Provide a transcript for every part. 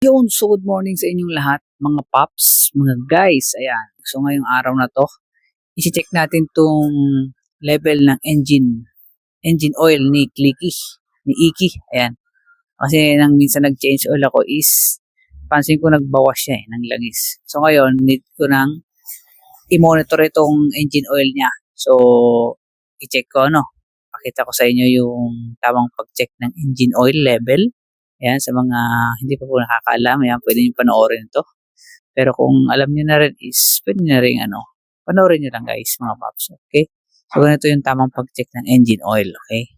Yun, so good morning sa inyong lahat, mga paps, mga guys. Ayan, so ngayong araw na to, isi-check natin tong level ng engine oil ni Clicky, ni Iki. Ayan, kasi nang minsan nag-change oil ako is, pansin ko nagbawas siya ng langis. So ngayon, need ko nang i-monitor itong engine oil niya. So, i-check ko pakita ko sa inyo yung tamang pag-check ng engine oil level. Ayan, sa mga hindi pa po nakakaalam, ayan, pwede nyo panoorin ito. Pero kung alam nyo na rin is, pwede nyo rin panoorin nyo lang guys, mga paps. Okay? So, ganito yung tamang pag-check ng engine oil. Okay?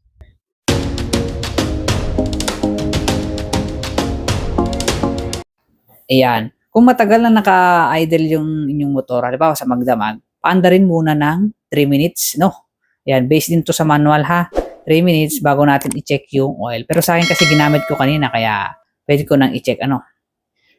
Ayan. Kung matagal na naka-idle yung inyong motor, halimbawa sa magdamag, paanda rin muna ng 3 minutes, no? Ayan, based din to sa manual ha. 3 minutes bago natin i-check yung oil. Pero sa akin kasi ginamit ko kanina kaya pwede ko nang i-check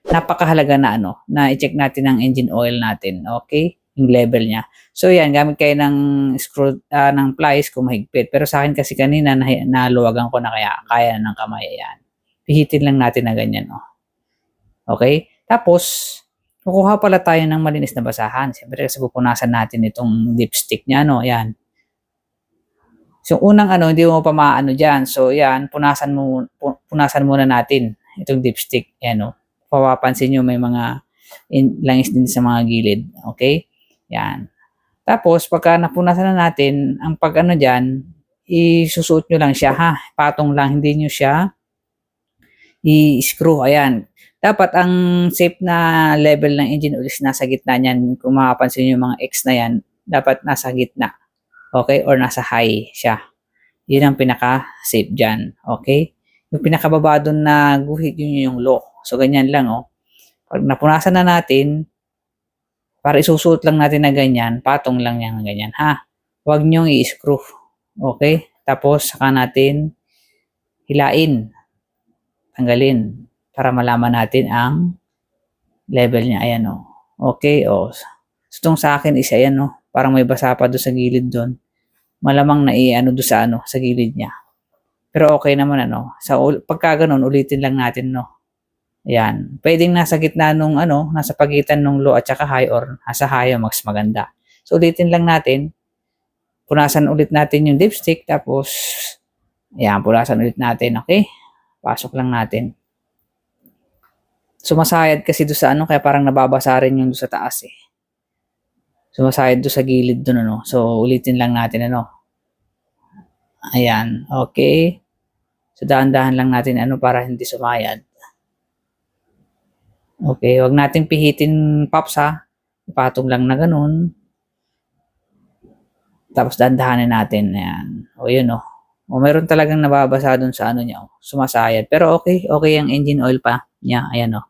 napakahalaga na na i-check natin ang engine oil natin, okay? Yung level niya. So yan, gamit kayo ng screw ng pliers kung mahigpit. Pero sa akin kasi kanina naluwagan ko na kaya kaya ng kamay yan. Pihitin lang natin na ganyan, okay? Tapos kukuha pala tayo ng malinis na basahan. Siyempre kasi pupunasan natin itong dipstick niya, Yan. So unang hindi mo pa maano diyan. So yan, punasan muna natin itong dipstick, yan Papapansin niyo may mga langis din sa mga gilid, okay? Yan. Tapos pagka napunasan na natin, ang pag diyan, isusuot niyo lang siya ha. Patong lang, hindi niyo siya i-screw. Ayan. Dapat ang safe na level ng engine oil is nasa gitna niyan. Kung makapansin niyo yung mga X na yan, dapat nasa gitna. Okay? Or nasa high siya. Yun ang pinaka-safe dyan. Okay? Yung pinakababa doon na guhit, yun yung low. So, ganyan lang, Pag napunasan na natin, para isusuot lang natin na ganyan, patong lang yan na ganyan, ha? Huwag nyong i-screw. Okay? Tapos, saka natin hilain. Tanggalin. Para malaman natin ang level niya. Ayan, Okay, So, itong sa akin is, ayan, Parang may basa pa doon sa gilid doon. Malamang na doon sa gilid niya. Pero okay naman pagka ganun ulitin lang natin Ayan, pwedeng nasa gitna nung nasa pagitan nung low at saka high or nasa high mas maganda. So ulitin lang natin. Punasan ulit natin yung dipstick tapos ayan, punasan ulit natin, okay? Pasok lang natin. Sumasayad kasi doon sa kaya parang nababasa rin yung doon sa taas Sumasayad doon sa gilid doon So ulitin lang natin Ayan, okay. So dahan-dahan lang natin para hindi sumayad. Okay, wag nating pihitin pops ha. Ipatong lang na ganun. Tapos dahan-dahanin natin. Ayan. Yun meron talagang nababasa dun sa niya sumasayad. Pero okay ang engine oil pa niya. Ayan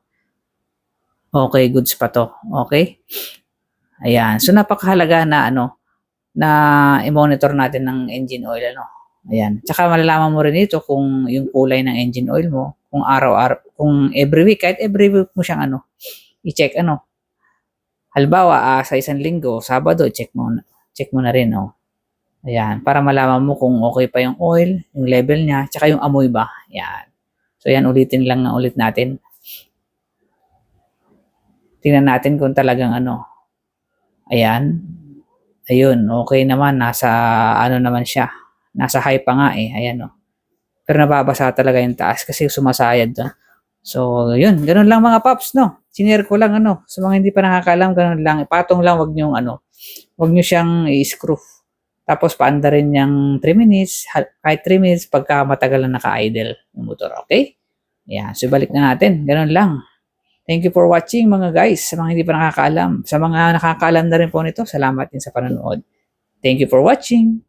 Okay, goods pa to. Okay? Ayan. So napakahalaga na na i-monitor natin ng engine oil Ayan. Tsaka malalaman mo rin ito kung yung kulay ng engine oil mo, kung araw-araw, kung every week, kahit every week mo siyang i-check Halimbawa, sa isang linggo, Sabado, check mo na rin Ayan, para malaman mo kung okay pa yung oil, yung level niya, tsaka yung amoy ba. Ayan. So yan, ulitin lang ulit natin. Tingnan natin kung talagang Ayan. Ayun, okay naman. Nasa naman siya. Nasa high pa nga Ayan Pero nababasa talaga yung taas kasi sumasayad So, yun. Ganun lang mga paps, Sinare ko lang sa mga hindi pa nakakaalam, ganun lang. Ipatong lang, wag nyo wag nyo siyang i-screw. Tapos paanda rin yung 3 minutes, kahit 3 minutes pagka matagal na naka-idle yung motor, okay? Ayan, so balik na natin. Ganun lang. Thank you for watching mga guys. Sa mga hindi pa nakakaalam. Sa mga nakakaalam na rin po nito, salamat din sa panonood. Thank you for watching.